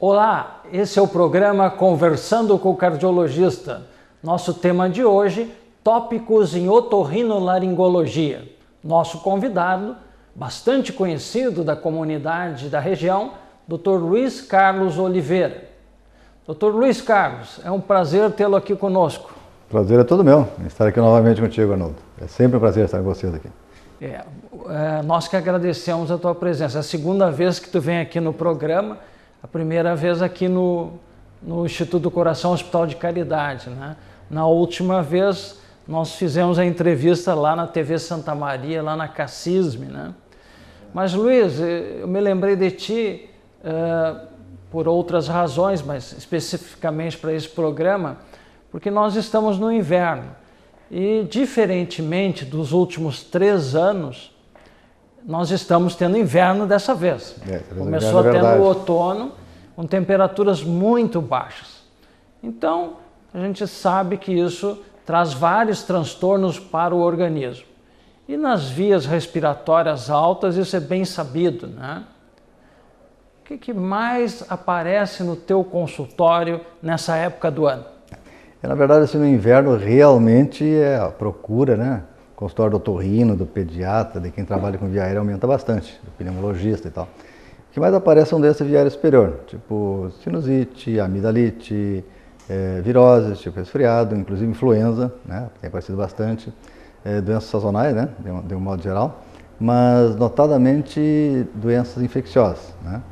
Olá, esse é o programa Conversando com o Cardiologista. Nosso tema de hoje, tópicos em otorrinolaringologia. Nosso convidado, bastante conhecido da comunidade da região, Dr. Luiz Carlos Oliveira. Dr. Luiz Carlos, é um prazer tê-lo aqui conosco. Prazer é todo meu, estar aqui novamente contigo, Arnoldo. É sempre um prazer estar com vocês aqui. Nós que agradecemos a tua presença. É a segunda vez que tu vem aqui no programa, a primeira vez aqui no Instituto do Coração Hospital de Caridade, né? Na última vez nós fizemos a entrevista lá na TV Santa Maria, lá na Cassisme, né? Mas Luiz, eu me lembrei de ti por outras razões, mas especificamente para esse programa, porque nós estamos no inverno e, diferentemente dos últimos 3 anos, nós estamos tendo inverno dessa vez. Começou tendo o outono com temperaturas muito baixas. Então, a gente sabe que isso traz vários transtornos para o organismo. E nas vias respiratórias altas, isso é bem sabido, né? O que mais aparece no teu consultório nessa época do ano? Na verdade, assim, no inverno realmente a procura, né? O consultório do otorrino, do pediatra, de quem trabalha com via aérea aumenta bastante, do pneumologista e tal. O que mais aparece são doenças via aérea superior, tipo sinusite, amidalite, viroses, tipo resfriado, inclusive influenza, né? Tem aparecido bastante, doenças sazonais, né? De um modo geral, mas notadamente doenças infecciosas, né?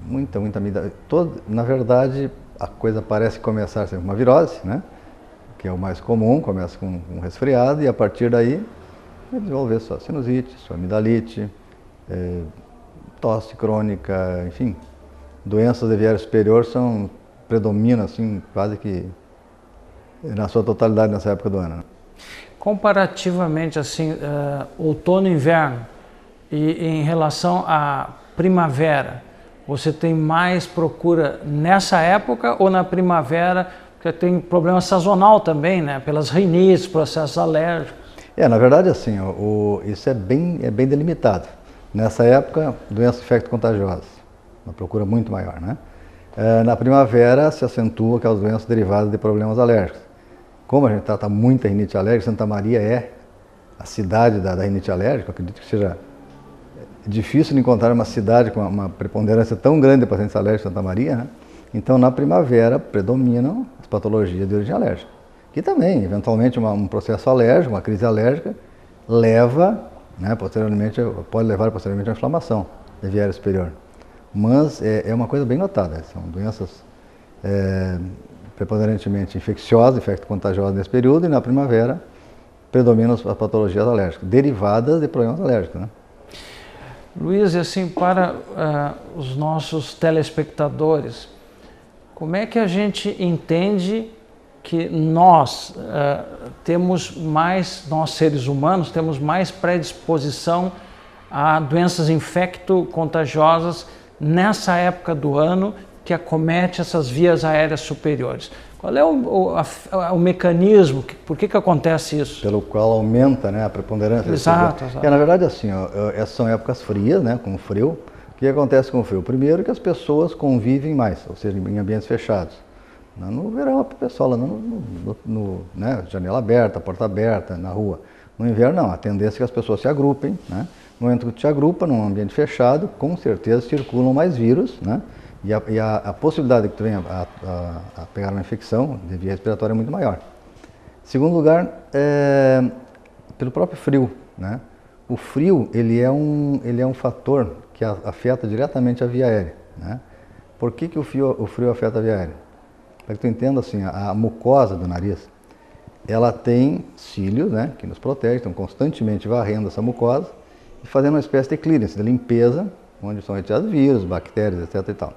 Muita amidalite. Na verdade, a coisa parece começar sempre com uma virose, né? Que é o mais comum, começa com um resfriado e a partir daí vai desenvolver sua sinusite, sua amidalite, tosse crônica, enfim. Doenças de via aérea superior predominam assim, quase que na sua totalidade nessa época do ano, né? Comparativamente, assim, outono e inverno, e em relação à primavera, você tem mais procura nessa época ou na primavera? Porque tem problema sazonal também, né? Pelas rinites, processos alérgicos. Na verdade, assim, isso é bem delimitado. Nessa época, doenças infecto-contagiosas, uma procura muito maior, né? Na primavera se acentua aquelas doenças derivadas de problemas alérgicos. Como a gente trata muita rinite alérgica, Santa Maria é a cidade da rinite alérgica, eu acredito que seja difícil de encontrar uma cidade com uma preponderância tão grande de pacientes alérgicos em Santa Maria, né? Então, na primavera, predominam as patologias de origem alérgica. Que também, eventualmente, um processo alérgico, uma crise alérgica, pode levar posteriormente a inflamação da via aérea superior. Mas é uma coisa bem notada, são doenças preponderantemente infecciosas, infecto-contagiosas nesse período, e na primavera predominam as patologias alérgicas, derivadas de problemas alérgicos, né? Luiz, assim, para os nossos telespectadores, como é que a gente entende que nós nós seres humanos, temos mais predisposição a doenças infecto-contagiosas nessa época do ano que acomete essas vias aéreas superiores? Qual é o mecanismo? Por que acontece isso? Pelo qual aumenta, né, a preponderância. Exato. Na verdade, assim, essas são épocas frias, né, com o frio. O que acontece com o frio? Primeiro que as pessoas convivem mais, ou seja, em ambientes fechados. No verão, o pessoal né, janela aberta, porta aberta, na rua. No inverno, não. A tendência é que as pessoas se agrupem, né? No momento que se agrupa num ambiente fechado, com certeza circulam mais vírus, né? E a possibilidade de que tu venha a pegar uma infecção de via respiratória é muito maior. Segundo lugar, pelo próprio frio, né? O frio, ele é um fator que afeta diretamente a via aérea, né? Por que o frio afeta a via aérea? Para que tu entenda, assim, a mucosa do nariz, ela tem cílios, né, que nos protegem, estão constantemente varrendo essa mucosa e fazendo uma espécie de clearance, de limpeza, onde são retirados vírus, bactérias, etc. e tal.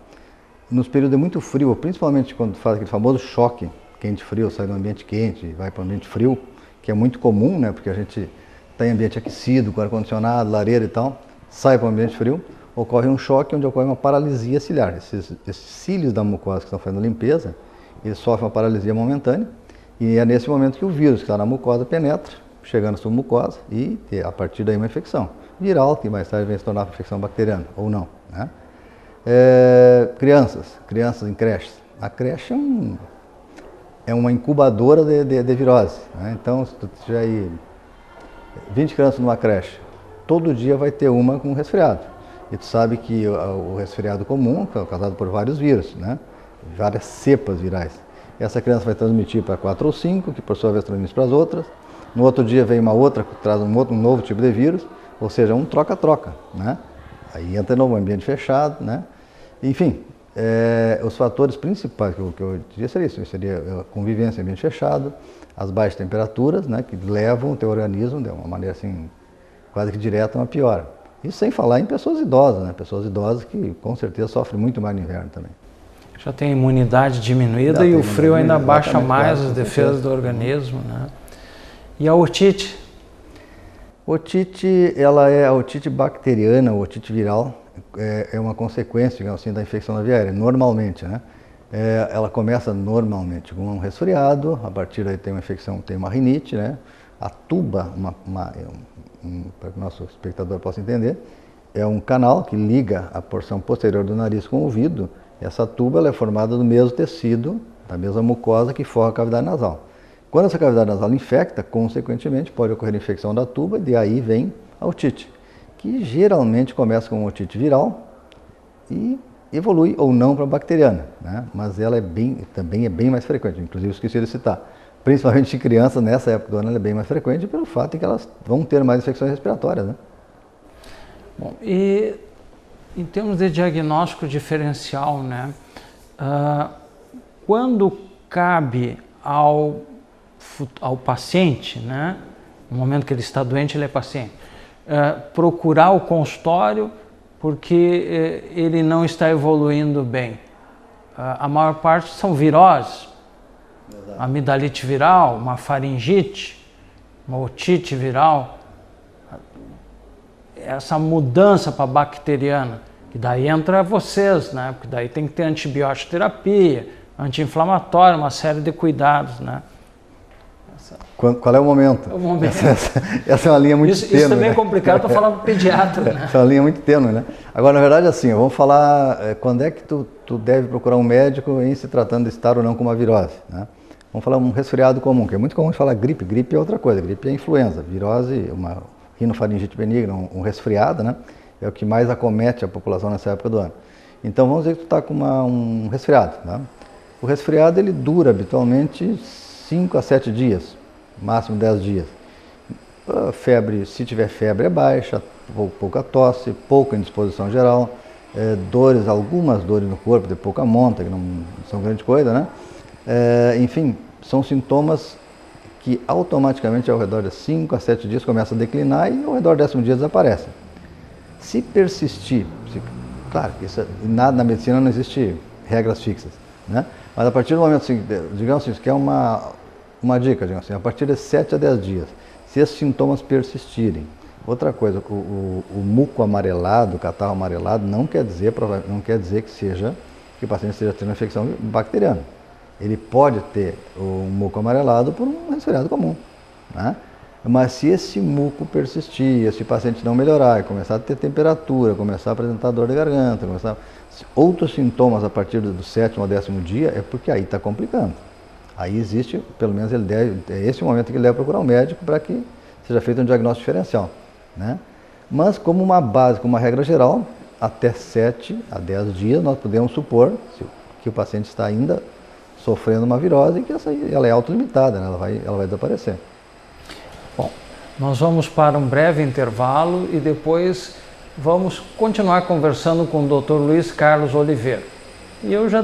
Nos períodos de muito frio, principalmente quando faz aquele famoso choque quente-frio, sai do ambiente quente e vai para o ambiente frio, que é muito comum, né, porque a gente está em ambiente aquecido, com ar-condicionado, lareira e tal, sai para o ambiente frio, ocorre um choque onde ocorre uma paralisia ciliar. Esses cílios da mucosa que estão fazendo a limpeza, eles sofrem uma paralisia momentânea e é nesse momento que o vírus que está na mucosa penetra, chegando à sua mucosa e a partir daí uma infecção viral, que mais tarde vem se tornar uma infecção bacteriana, ou não, né? Crianças em creches. A creche é uma incubadora de virose, né? Então, se tu tiver aí 20 crianças numa creche, todo dia vai ter uma com resfriado. E tu sabe que o resfriado comum é causado por vários vírus, né? Várias cepas virais. Essa criança vai transmitir para 4 ou 5, que por sua vez transmite para as outras. No outro dia vem uma outra que traz um novo tipo de vírus, ou seja, um troca-troca, né? Aí entra no ambiente fechado, né? Enfim, os fatores principais que eu diria seria isso, seria a convivência em ambiente fechado, as baixas temperaturas, né, que levam o teu organismo de uma maneira assim, quase que direta a uma piora. Isso sem falar em pessoas idosas, né? Pessoas idosas que com certeza sofrem muito mais no inverno também. Já tem a imunidade diminuída e o frio ainda baixa mais as defesas do organismo, né? E a otite? Otite, ela é a otite bacteriana, ou otite viral, é uma consequência, digamos assim, da infecção da via aérea, normalmente, né? Ela começa normalmente com um resfriado, a partir daí tem uma infecção, tem uma rinite, né? A tuba, para que o nosso espectador possa entender, é um canal que liga a porção posterior do nariz com o ouvido. Essa tuba ela é formada do mesmo tecido, da mesma mucosa que forra a cavidade nasal. Quando essa cavidade nasal infecta, consequentemente pode ocorrer infecção da tuba e daí vem a otite, que geralmente começa com uma otite viral e evolui ou não para bacteriana, né? Mas ela também é bem mais frequente, inclusive esqueci de citar. Principalmente em crianças, nessa época do ano, ela é bem mais frequente pelo fato de que elas vão ter mais infecções respiratórias, né? Bom, e em termos de diagnóstico diferencial, né? Quando cabe ao paciente, né? No momento que ele está doente, ele é paciente, procurar o consultório porque ele não está evoluindo bem. A maior parte são viroses, amidalite viral, uma faringite, uma otite viral, essa mudança para bacteriana, que daí entra vocês, né? Porque daí tem que ter antibiótico terapia, anti-inflamatório, uma série de cuidados, né? Qual é o momento? É o momento. Essa é uma linha muito tênue. Isso também é complicado para falar para o pediatra, né? Essa é uma linha muito tênue, né? Agora, na verdade, assim, vamos falar quando é que tu deve procurar um médico em se tratando de estar ou não com uma virose, né? Vamos falar um resfriado comum, que é muito comum falar gripe. Gripe é outra coisa, gripe é influenza. Virose, uma rinofaringite benigna, um resfriado, né? É o que mais acomete a população nessa época do ano. Então, vamos dizer que tu está com um resfriado, tá? O resfriado, ele dura habitualmente 5 a 7 dias, máximo 10 dias. A febre, se tiver febre, é baixa, pouca tosse, pouca indisposição geral, algumas dores no corpo, de pouca monta, que não são grande coisa, né? Enfim, são sintomas que automaticamente ao redor de 5 a 7 dias começam a declinar e ao redor do 10º dia desaparecem. Se persistir, claro, na medicina não existe regras fixas, né? Mas a partir do momento, assim, digamos assim, isso que é uma dica, digamos assim, a partir de 7 a 10 dias, se esses sintomas persistirem. Outra coisa, o muco amarelado, o catarro amarelado, não quer dizer que o paciente esteja tendo uma infecção bacteriana. Ele pode ter um muco amarelado por um resfriado comum, né? Mas se esse muco persistir, esse paciente não melhorar, começar a ter temperatura, começar a apresentar dor de garganta, outros sintomas a partir do 7º ao 10º dia, é porque aí está complicando. Aí existe, pelo menos é esse o momento que ele deve procurar um médico para que seja feito um diagnóstico diferencial, né? Mas como uma base, como uma regra geral, até 7 a 10 dias nós podemos supor que o paciente está ainda sofrendo uma virose e que ela é autolimitada, né? Ela vai desaparecer. Bom, nós vamos para um breve intervalo e depois vamos continuar conversando com o Dr. Luiz Carlos Oliveira. E eu já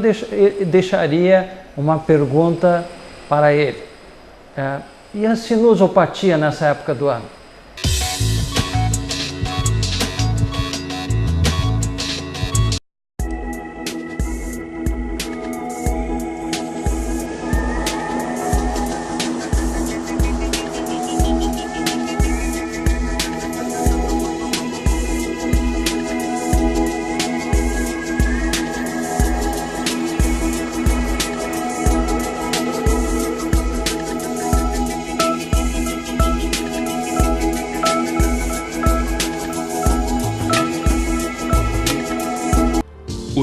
deixaria uma pergunta para ele. E a sinusopatia nessa época do ano?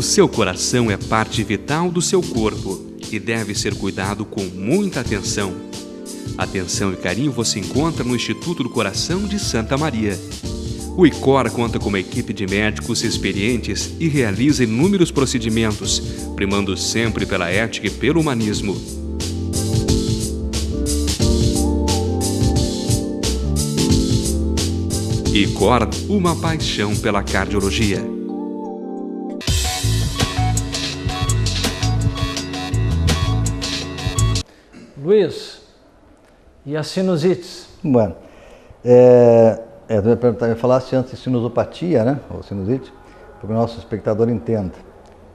seu coração é parte vital do seu corpo e deve ser cuidado com muita atenção. Atenção e carinho você encontra no Instituto do Coração de Santa Maria. O ICOR conta com uma equipe de médicos experientes e realiza inúmeros procedimentos, primando sempre pela ética e pelo humanismo. ICOR, uma paixão pela cardiologia. Luiz, e as sinusites? Bueno, eu falasse antes de sinusopatia, né, ou sinusite, para que o nosso espectador entenda.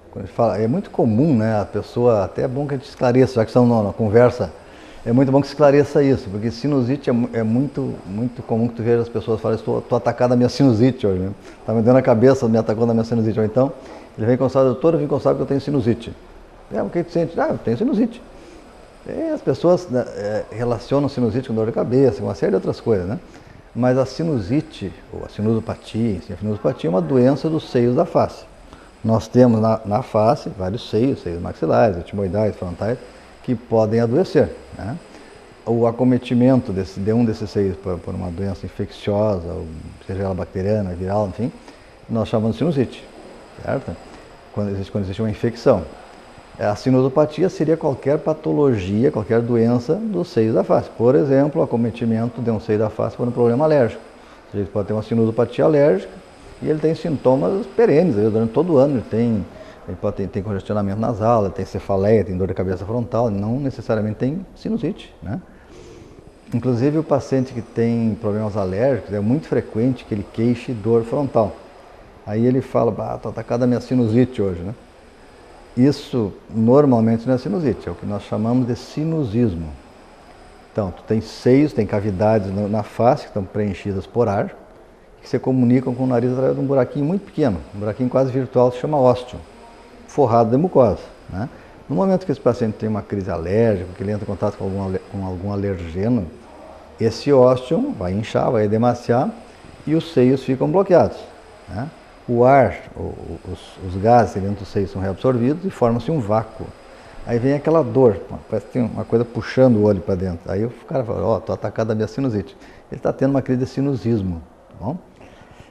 Quando a gente fala, é muito comum, né, a pessoa, até é bom que a gente esclareça, já que estamos na conversa, é muito bom que se esclareça isso, porque sinusite é muito comum que tu veja as pessoas falarem, estou atacado da minha sinusite hoje, né? Está me dando a cabeça, me atacou da minha sinusite. Ou então, ele vem consultar, doutor, eu vim consultar que eu tenho sinusite. O que tu sente? Eu tenho sinusite. E as pessoas, né, relacionam sinusite com dor de cabeça, com uma série de outras coisas, né? Mas a sinusite, ou a sinusopatia, a sinusopatia é uma doença dos seios da face. Nós temos na face vários seios maxilares, etimoidais, frontais, que podem adoecer, né? O acometimento de um desses seios por uma doença infecciosa, ou seja ela bacteriana, viral, enfim, nós chamamos de sinusite, certo? Quando existe uma infecção. A sinusopatia seria qualquer patologia, qualquer doença dos seios da face. Por exemplo, o acometimento de um seio da face por um problema alérgico. Ele pode ter uma sinusopatia alérgica e ele tem sintomas perenes, durante todo o ano ele pode ter congestionamento nasal, ele tem cefaleia, tem dor de cabeça frontal, não necessariamente tem sinusite, né? Inclusive o paciente que tem problemas alérgicos, é muito frequente que ele queixe dor frontal. Aí ele fala, estou atacado da minha sinusite hoje, né? Isso normalmente não é sinusite, é o que nós chamamos de sinusismo. Então, tu tem seios, tem cavidades na face que estão preenchidas por ar, que se comunicam com o nariz através de um buraquinho muito pequeno, um buraquinho quase virtual, se chama ósteo, forrado de mucosa, né? No momento que esse paciente tem uma crise alérgica, que ele entra em contato com algum alergeno, esse ósteo vai inchar, vai edemaciar e os seios ficam bloqueados, né? O ar, os gases dentro dos seios são reabsorvidos e forma-se um vácuo. Aí vem aquela dor, parece que tem uma coisa puxando o olho para dentro. Aí o cara fala, estou atacado da minha sinusite. Ele está tendo uma crise de sinusismo, tá bom?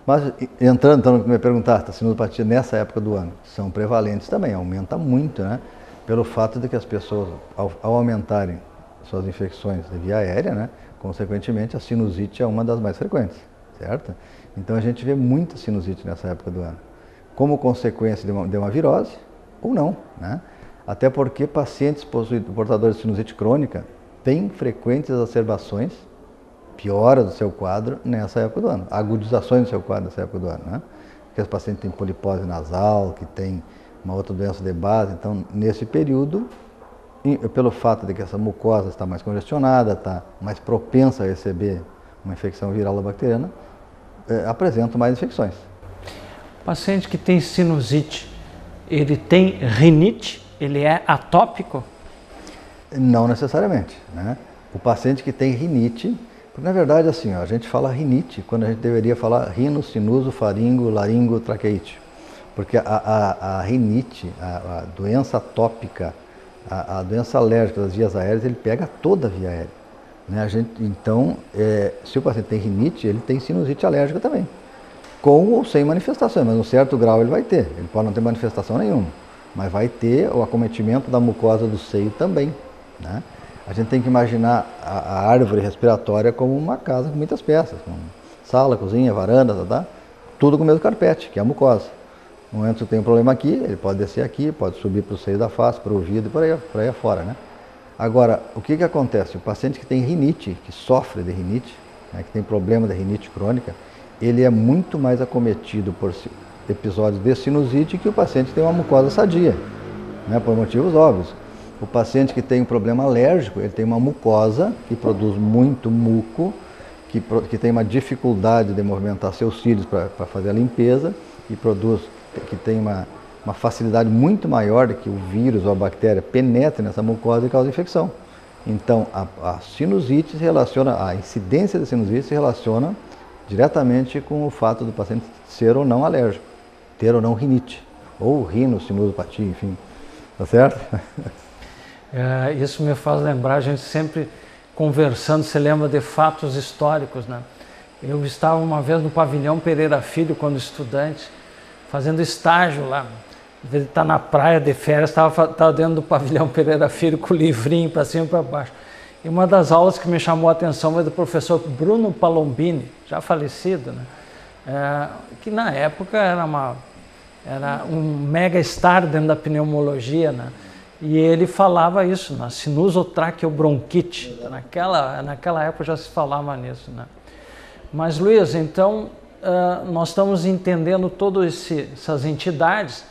Mas entrando então no que me perguntaste, a sinusopatia nessa época do ano, são prevalentes também, aumenta muito, né? Pelo fato de que as pessoas, ao aumentarem suas infecções de via aérea, né? Consequentemente, a sinusite é uma das mais frequentes, certo? Então a gente vê muita sinusite nessa época do ano, como consequência de uma virose ou não, né? Até porque pacientes portadores de sinusite crônica têm frequentes exacerbações, piora do seu quadro nessa época do ano, agudizações do seu quadro nessa época do ano, né? Porque os pacientes têm polipose nasal, que tem uma outra doença de base, então nesse período, pelo fato de que essa mucosa está mais congestionada, está mais propensa a receber uma infecção viral ou bacteriana, apresentam mais infecções. O paciente que tem sinusite, ele tem rinite? Ele é atópico? Não necessariamente, né? O paciente que tem rinite, porque na verdade assim, a gente fala rinite quando a gente deveria falar rino, sinuso, faringo, laringo, traqueite. Porque a rinite, a doença atópica, a doença alérgica das vias aéreas, ele pega toda a via aérea, né? Então, se o paciente tem rinite, ele tem sinusite alérgica também, com ou sem manifestações, mas um certo grau ele vai ter. Ele pode não ter manifestação nenhuma, mas vai ter o acometimento da mucosa do seio também, né? A gente tem que imaginar a árvore respiratória como uma casa com muitas peças, com sala, cozinha, varanda, tudo com o mesmo carpete, que é a mucosa. No momento que tem um problema aqui, ele pode descer aqui, pode subir para o seio da face, para o ouvido e por aí afora, né? Agora, o que acontece? O paciente que tem rinite, que sofre de rinite, né, que tem problema de rinite crônica, ele é muito mais acometido por episódios de sinusite que o paciente que tem uma mucosa sadia, né, por motivos óbvios. O paciente que tem um problema alérgico, ele tem uma mucosa que produz muito muco, que tem uma dificuldade de movimentar seus cílios para fazer a limpeza e que tem uma facilidade muito maior de que o vírus ou a bactéria penetre nessa mucosa e cause infecção. Então, a sinusite a incidência de sinusite se relaciona diretamente com o fato do paciente ser ou não alérgico, ter ou não rinite. ou rinosinusopatia, enfim, tá certo? Isso me faz lembrar, a gente sempre conversando, você lembra de fatos históricos, né? Eu estava uma vez no pavilhão Pereira Filho, quando estudante, fazendo estágio lá. Em vez de estar na praia de férias, estava dentro do pavilhão Pereira Filho com o livrinho para cima e para baixo. E uma das aulas que me chamou a atenção foi do professor Bruno Palombini, já falecido, né? Que na época era um mega star dentro da pneumologia, né? E ele falava isso, na sinusotraqueobronquite. Naquela época já se falava nisso, né? Mas, Luiz, então, nós estamos entendendo todas essas entidades,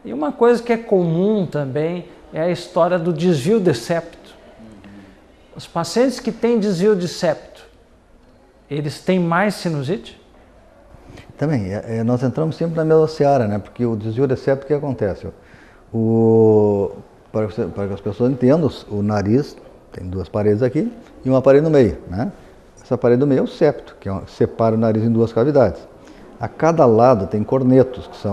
e uma coisa que é comum também é a história do desvio de septo. Os pacientes que têm desvio de septo, eles têm mais sinusite? Também, nós entramos sempre na mesma seara, né? Porque o desvio de septo, o que acontece? Para que as pessoas entendam, o nariz tem duas paredes aqui e uma parede no meio, né? Essa parede do meio é o septo, que separa o nariz em duas cavidades. A cada lado tem cornetos, que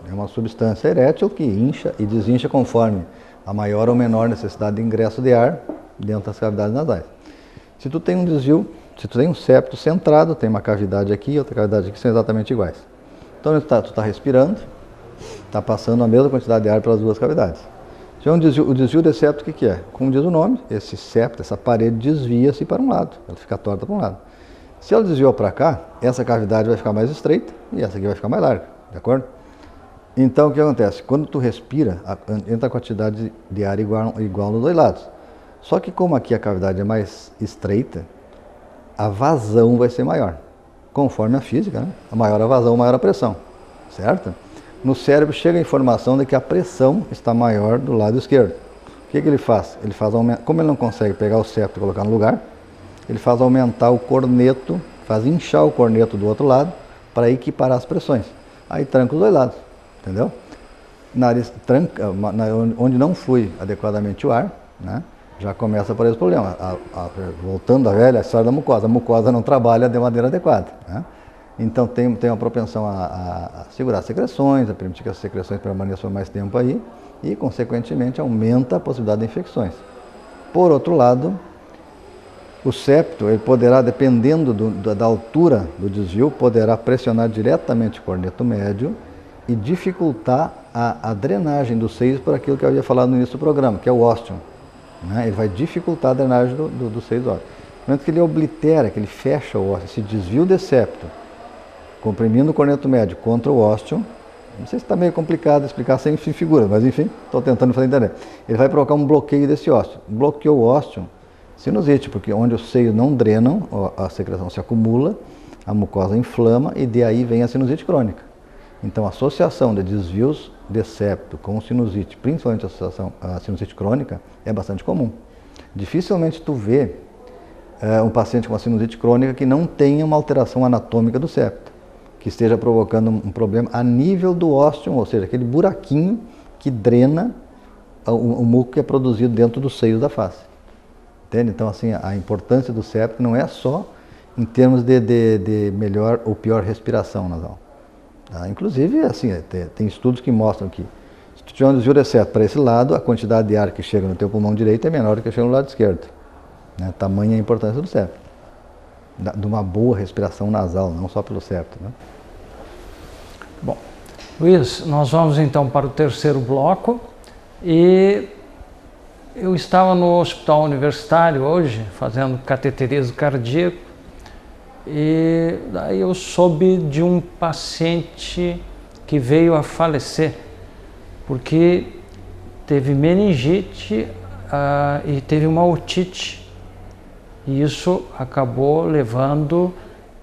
é uma substância erétil que incha e desincha conforme a maior ou menor necessidade de ingresso de ar dentro das cavidades nasais. Se tu tem um desvio, se tu tem um septo centrado, tem uma cavidade aqui e outra cavidade aqui que são exatamente iguais. Então tu está respirando, está passando a mesma quantidade de ar pelas duas cavidades. Se é o desvio de septo, o que é? Como diz o nome, esse septo, essa parede desvia-se para um lado, ela fica torta para um lado. Se ela desviou para cá, essa cavidade vai ficar mais estreita e essa aqui vai ficar mais larga, de acordo? Então o que acontece? Quando tu respira, entra a quantidade de ar igual nos dois lados. Só que como aqui a cavidade é mais estreita, a vazão vai ser maior. Conforme a física, né? A maior a vazão, maior a pressão, certo? No cérebro chega a informação de que a pressão está maior do lado esquerdo. O que ele faz? Como ele não consegue pegar o septo e colocar no lugar, ele faz aumentar o corneto, faz inchar o corneto do outro lado para equiparar as pressões. Aí tranca os dois lados, entendeu? Nariz tranca, onde não flui adequadamente o ar, né? Já começa por esse problema. Voltando à velha história da mucosa, a mucosa não trabalha de maneira adequada, né? Então tem uma propensão a segurar as secreções, a permitir que as secreções permaneçam mais tempo aí e, consequentemente, aumenta a possibilidade de infecções. Por outro lado, o septo, ele poderá, dependendo da altura do desvio, poderá pressionar diretamente o corneto médio e dificultar a drenagem dos seios por aquilo que eu havia falado no início do programa, que é o ósteo, né? Ele vai dificultar a drenagem dos seios ósseos. No momento que ele oblitera, que ele fecha o ósseo, esse desvio de septo, comprimindo o corneto médio contra o ósteo, não sei se está meio complicado explicar sem figuras, mas enfim, estou tentando fazer entender. Ele vai provocar um bloqueio desse ósteo. Bloqueou o ósteo, sinusite, porque onde os seios não drenam, a secreção se acumula, a mucosa inflama e de aí vem a sinusite crônica. Então a associação de desvios de septo com sinusite, principalmente a sinusite crônica, é bastante comum. Dificilmente tu vê um paciente com a sinusite crônica que não tenha uma alteração anatômica do septo, que esteja provocando um problema a nível do ósteo, ou seja, aquele buraquinho que drena o muco que é produzido dentro dos seios da face. Entende? Então, assim, a importância do septo não é só em termos de melhor ou pior respiração nasal. Tá? Inclusive, assim, tem estudos que mostram que se tu tiver um desvio de septo para esse lado, a quantidade de ar que chega no teu pulmão direito é menor do que chega no lado esquerdo. Né? Tamanha a importância do septo. De uma boa respiração nasal, não só pelo septo. Né? Bom, Luiz, nós vamos então para o terceiro bloco e eu estava no hospital universitário hoje, fazendo cateterismo cardíaco, e daí eu soube de um paciente que veio a falecer, porque teve meningite e teve uma otite, e isso acabou levando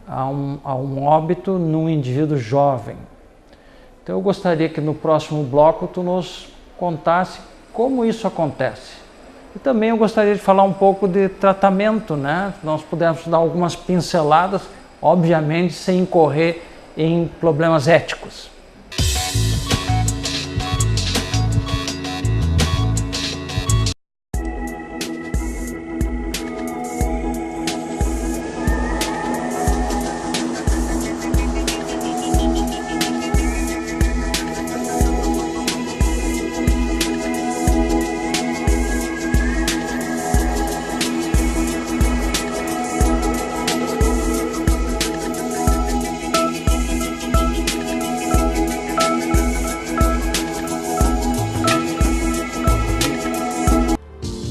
a um óbito num indivíduo jovem. Então eu gostaria que no próximo bloco tu nos contasse como isso acontece. E também eu gostaria de falar um pouco de tratamento, né? Nós pudéssemos dar algumas pinceladas, obviamente sem incorrer em problemas éticos.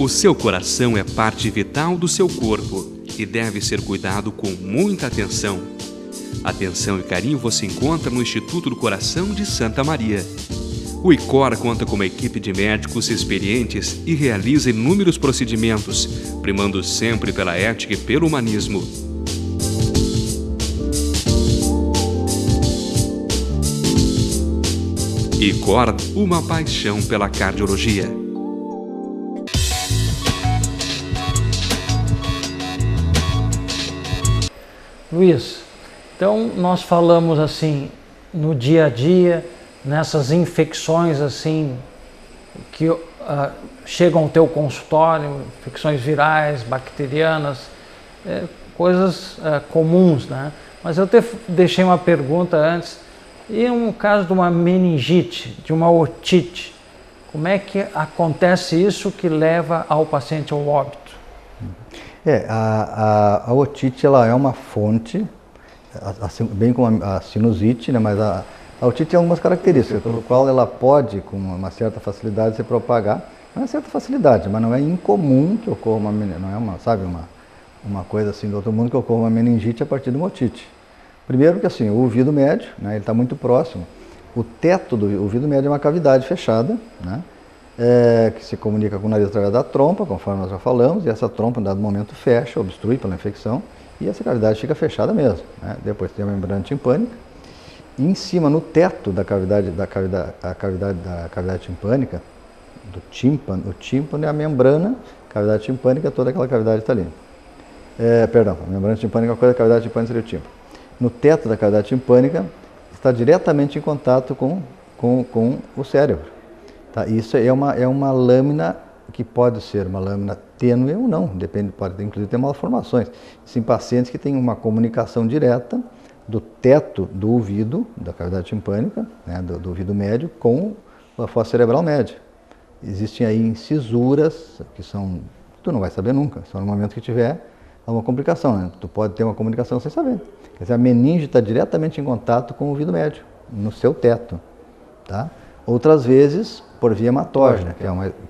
O seu coração é parte vital do seu corpo e deve ser cuidado com muita atenção. Atenção e carinho você encontra no Instituto do Coração de Santa Maria. O ICOR conta com uma equipe de médicos experientes e realiza inúmeros procedimentos, primando sempre pela ética e pelo humanismo. ICOR, uma paixão pela cardiologia. Luiz, então nós falamos assim no dia a dia, nessas infecções assim que chegam ao teu consultório, infecções virais, bacterianas, coisas comuns, né? Mas eu deixei uma pergunta antes, e um caso de uma meningite, de uma otite, como é que acontece isso que leva ao paciente ao óbito? A otite ela é uma fonte, assim, bem como a sinusite, né, mas a otite tem algumas características, pelo qual ela pode, com uma certa facilidade, se propagar. Não é certa facilidade, mas não é incomum que ocorra não é uma coisa assim do outro mundo que ocorra uma meningite a partir de uma otite. Primeiro que assim, o ouvido médio, né, ele está muito próximo. O teto do ouvido médio é uma cavidade fechada, né? Que se comunica com o nariz através da trompa, conforme nós já falamos, e essa trompa, em dado momento, fecha, obstrui pela infecção, e essa cavidade fica fechada mesmo, né? Depois tem a membrana timpânica, e em cima, no teto da cavidade timpânica, do tímpano, o tímpano é a membrana, cavidade timpânica, toda aquela cavidade está ali. A membrana timpânica é uma coisa, a cavidade timpânica seria o tímpano. No teto da cavidade timpânica, está diretamente em contato com o cérebro. Tá? Isso é uma lâmina que pode ser uma lâmina tênue ou não, depende, pode inclusive ter malformações. Isso em pacientes que têm uma comunicação direta do teto do ouvido, da cavidade timpânica, né, do ouvido médio, com a fossa cerebral média. Existem aí incisuras, que tu não vai saber nunca, só no momento que tiver uma complicação, né? Tu pode ter uma comunicação sem saber. Quer dizer, a meninge está diretamente em contato com o ouvido médio, no seu teto, tá? Outras vezes, por via hematógena,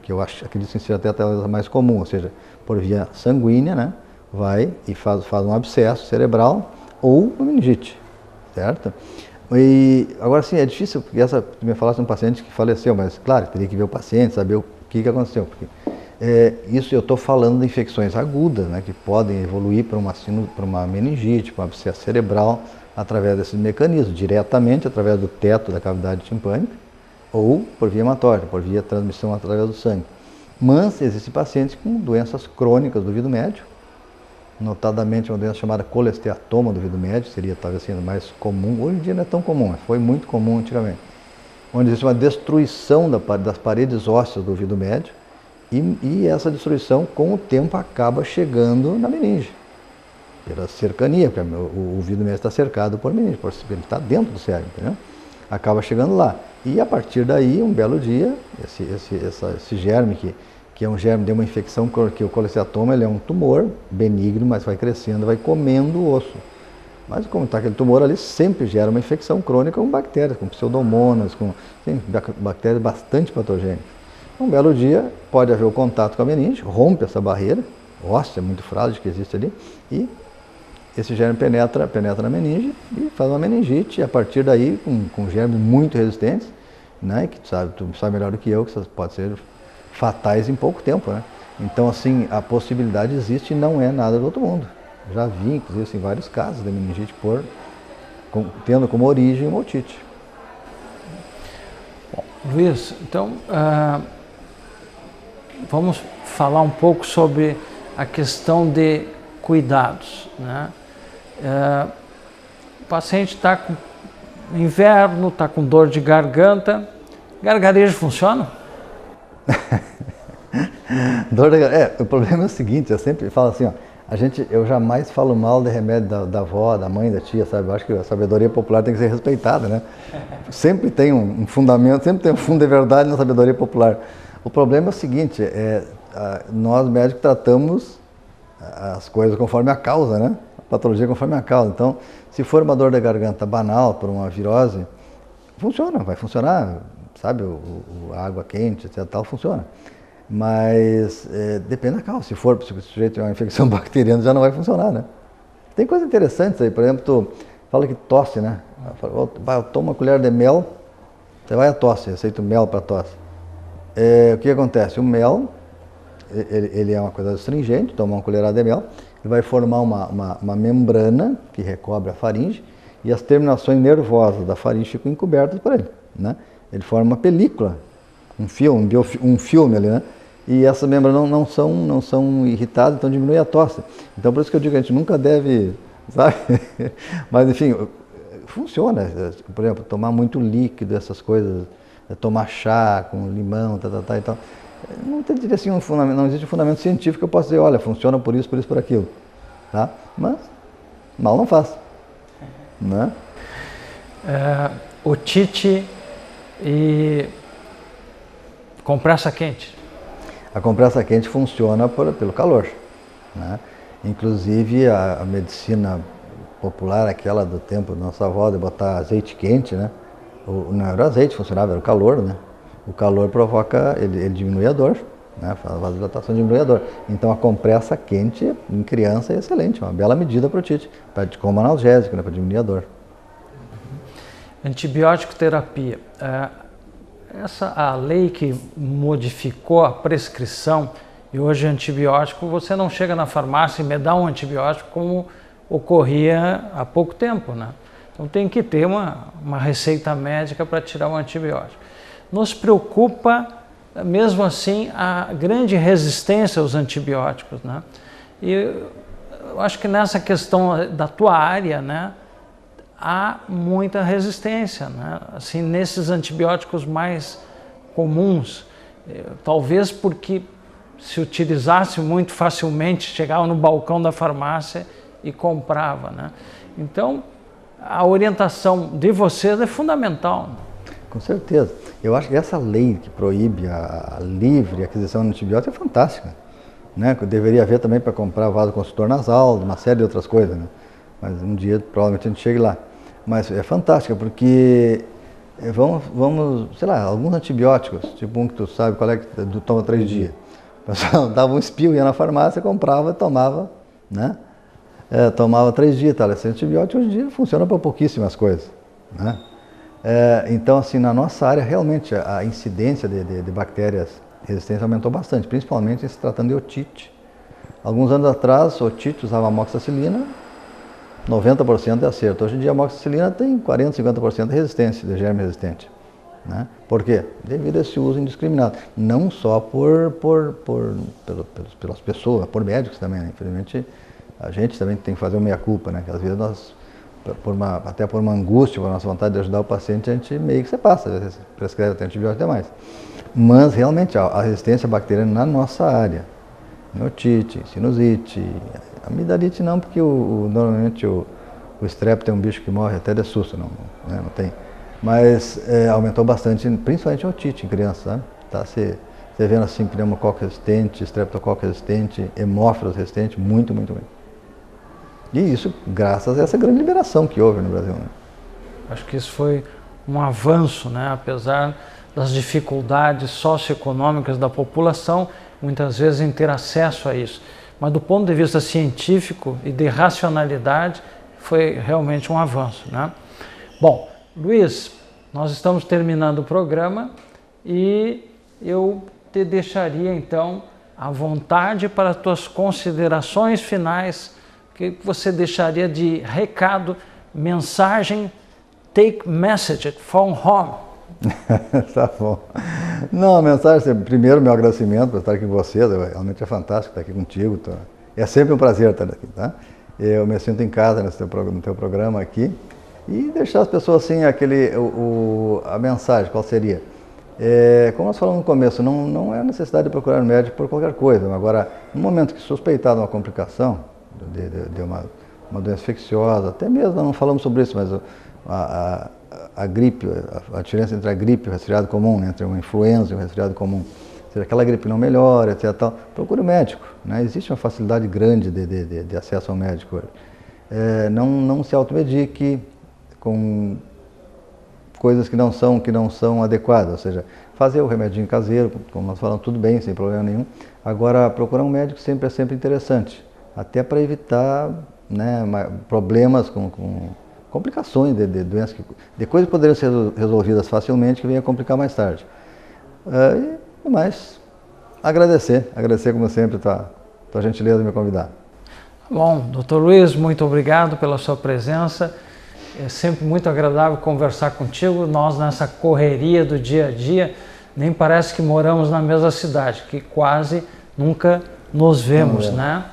que eu acredito que seja até a mais comum, ou seja, por via sanguínea, né? Vai e faz um abscesso cerebral ou uma meningite, certo? E agora sim, é difícil, porque tu me falaste de um paciente que faleceu, mas claro, teria que ver o paciente, saber o que aconteceu. Porque, isso eu estou falando de infecções agudas, né? Que podem evoluir para uma meningite, para um abscesso cerebral, através desses mecanismos, diretamente através do teto da cavidade timpânica, ou por via hematógena, por via transmissão através do sangue. Mas existem pacientes com doenças crônicas do ouvido médio, notadamente uma doença chamada colesteatoma do ouvido médio, seria talvez sendo mais comum, hoje em dia não é tão comum, mas foi muito comum antigamente, onde existe uma destruição das paredes ósseas do ouvido médio, e essa destruição com o tempo acaba chegando na meninge, pela cercania, porque o ouvido médio está cercado por meninge, ele está dentro do cérebro, entendeu? Acaba chegando lá. E a partir daí, um belo dia, esse germe, que é um germe de uma infecção, que o colesteatoma ele é um tumor benigno, mas vai crescendo, vai comendo o osso. Mas como está aquele tumor ali, sempre gera uma infecção crônica com bactérias, com pseudomonas, com bactérias bastante patogênicas. Um belo dia, pode haver o contato com a meninge, rompe essa barreira óssea muito frágil que existe ali, e esse germe penetra na meninge e faz uma meningite, e a partir daí, com germes muito resistentes, né, que tu sabe melhor do que eu, que pode ser fatais em pouco tempo, né? Então, assim, a possibilidade existe e não é nada do outro mundo. Já vi, inclusive, assim, vários casos de meningite tendo como origem uma otite. Bom, Luiz, então, vamos falar um pouco sobre a questão de cuidados, né? O paciente está com inverno, está com dor de garganta, gargarejo funciona? O problema é o seguinte, eu sempre falo assim, ó, eu jamais falo mal de remédio da avó, da mãe, da tia, sabe? Eu acho que a sabedoria popular tem que ser respeitada, né? Sempre tem um fundamento, sempre tem um fundo de verdade na sabedoria popular. O problema é o seguinte, nós médicos tratamos as coisas conforme a causa, né? A patologia conforme a causa. Então, se for uma dor de garganta banal por uma virose, vai funcionar, sabe? A água quente, etc, tal, funciona. Mas depende da causa. Se o sujeito tem uma infecção bacteriana, já não vai funcionar, né? Tem coisas interessantes aí, por exemplo, tu fala que tosse, né? Toma uma colher de mel, você vai a tosse, receita o mel para tosse. O que acontece? O mel, ele é uma coisa astringente, toma uma colherada de mel, ele vai formar uma membrana que recobre a faringe e as terminações nervosas da faringe ficam encobertas por ele, né? Ele forma uma película, um filme ali, né? E essas membranas não são irritadas, então diminui a tosse. Então por isso que eu digo que a gente nunca deve, sabe? Mas enfim, funciona. Por exemplo, tomar muito líquido, essas coisas, tomar chá com limão, e tal. Não tem assim, não existe um fundamento científico que eu possa dizer, olha, funciona por isso, por aquilo. Tá? Mas mal não faz. Né? Otite e compressa quente. A compressa quente funciona pelo calor, né? Inclusive a medicina popular, aquela do tempo da nossa avó, de botar azeite quente, né? Não era o azeite, funcionava, era o calor, né? O calor provoca, ele diminui a dor, né? A vasodilatação diminui a dor. Então a compressa quente em criança é excelente, uma bela medida para o otite, como analgésico, né? Para diminuir a dor. Antibiótico terapia. A lei que modificou a prescrição e hoje antibiótico, você não chega na farmácia e me dá um antibiótico como ocorria há pouco tempo, né? Então tem que ter uma receita médica para tirar o antibiótico. Nos preocupa, mesmo assim, a grande resistência aos antibióticos, né? E eu acho que nessa questão da tua área, né, há muita resistência, né? Assim, nesses antibióticos mais comuns, talvez porque se utilizasse muito facilmente, chegava no balcão da farmácia e comprava, né? Então, a orientação de vocês é fundamental. Com certeza. Eu acho que essa lei que proíbe a livre aquisição de antibiótico é fantástica, né? Deveria haver também para comprar vasoconstritor nasal, uma série de outras coisas, né? Mas um dia provavelmente a gente chegue lá. Mas é fantástica porque vamos, sei lá, alguns antibióticos, tipo um que tu sabe qual é que tu toma 3 dias. O pessoal dava um espirro, ia na farmácia, comprava, tomava, né? Tomava 3 dias, tá? Esse antibiótico hoje em dia funciona para pouquíssimas coisas, né? Então, assim, na nossa área, realmente a incidência de bactérias resistentes aumentou bastante, principalmente se tratando de otite. Alguns anos atrás, otite usava amoxicilina, 90% é acerto. Hoje em dia a amoxicilina tem 40%, 50% de resistência, de germe resistente, né? Por quê? Devido a esse uso indiscriminado. Não só pelas pessoas, por médicos também, né? Infelizmente, a gente também tem que fazer uma meia-culpa, né? Que às vezes nós, até por uma angústia, por nossa vontade de ajudar o paciente, a gente meio que se passa, às vezes prescreve até antibiótico e demais. Mas realmente a resistência bacteriana na nossa área, em otite, sinusite, amidalite não, porque normalmente o estrep tem um bicho que morre até de susto, não tem. Mas aumentou bastante, principalmente a otite em crianças, sabe? Tá você vendo assim, pneumococo resistente, streptococo resistente, hemófilos resistente, muito. E isso graças a essa grande liberação que houve no Brasil, né? Acho que isso foi um avanço, né? Apesar das dificuldades socioeconômicas da população, muitas vezes em ter acesso a isso. Mas do ponto de vista científico e de racionalidade, foi realmente um avanço, né? Bom, Luiz, nós estamos terminando o programa e eu te deixaria então à vontade para as tuas considerações finais. O que você deixaria de recado, mensagem, take message from home? Tá bom. Não, a mensagem, primeiro meu agradecimento por estar aqui com vocês, realmente é fantástico estar aqui contigo, é sempre um prazer estar aqui, tá? Eu me sinto em casa no teu programa aqui e deixar as pessoas assim, a mensagem, qual seria? Como nós falamos no começo, não é necessidade de procurar um médico por qualquer coisa, agora, no momento que suspeitar de uma complicação, de uma doença infecciosa, até mesmo, nós não falamos sobre isso, mas a gripe, a diferença entre a gripe e o resfriado comum, né, entre uma influenza e um resfriado comum, se aquela gripe não melhora, etc., procure o médico, né? Existe uma facilidade grande de acesso ao médico. Não se automedique com coisas que não são adequadas, ou seja, fazer o remedinho caseiro, como nós falamos, tudo bem, sem problema nenhum. Agora, procurar um médico sempre é sempre interessante, até para evitar, né, problemas com complicações de doenças, de coisas que poderiam ser resolvidas facilmente, que venha a complicar mais tarde. E mais, agradecer como sempre tua gentileza de me convidar. Bom, Dr. Luiz, muito obrigado pela sua presença. É sempre muito agradável conversar contigo. Nós, nessa correria do dia a dia, nem parece que moramos na mesma cidade, que quase nunca nos vemos, né?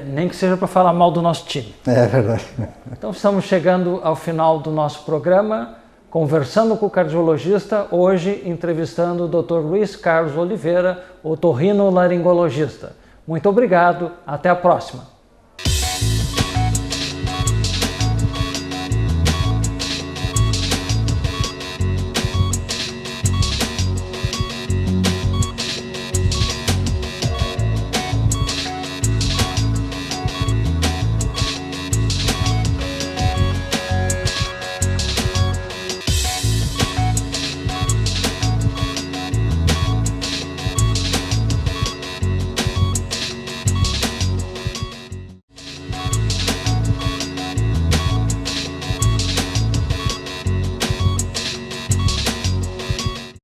Nem que seja para falar mal do nosso time. É verdade. Então, estamos chegando ao final do nosso programa, conversando com o cardiologista, hoje entrevistando o Dr. Luiz Carlos Oliveira, otorrinolaringologista. Muito obrigado, até a próxima.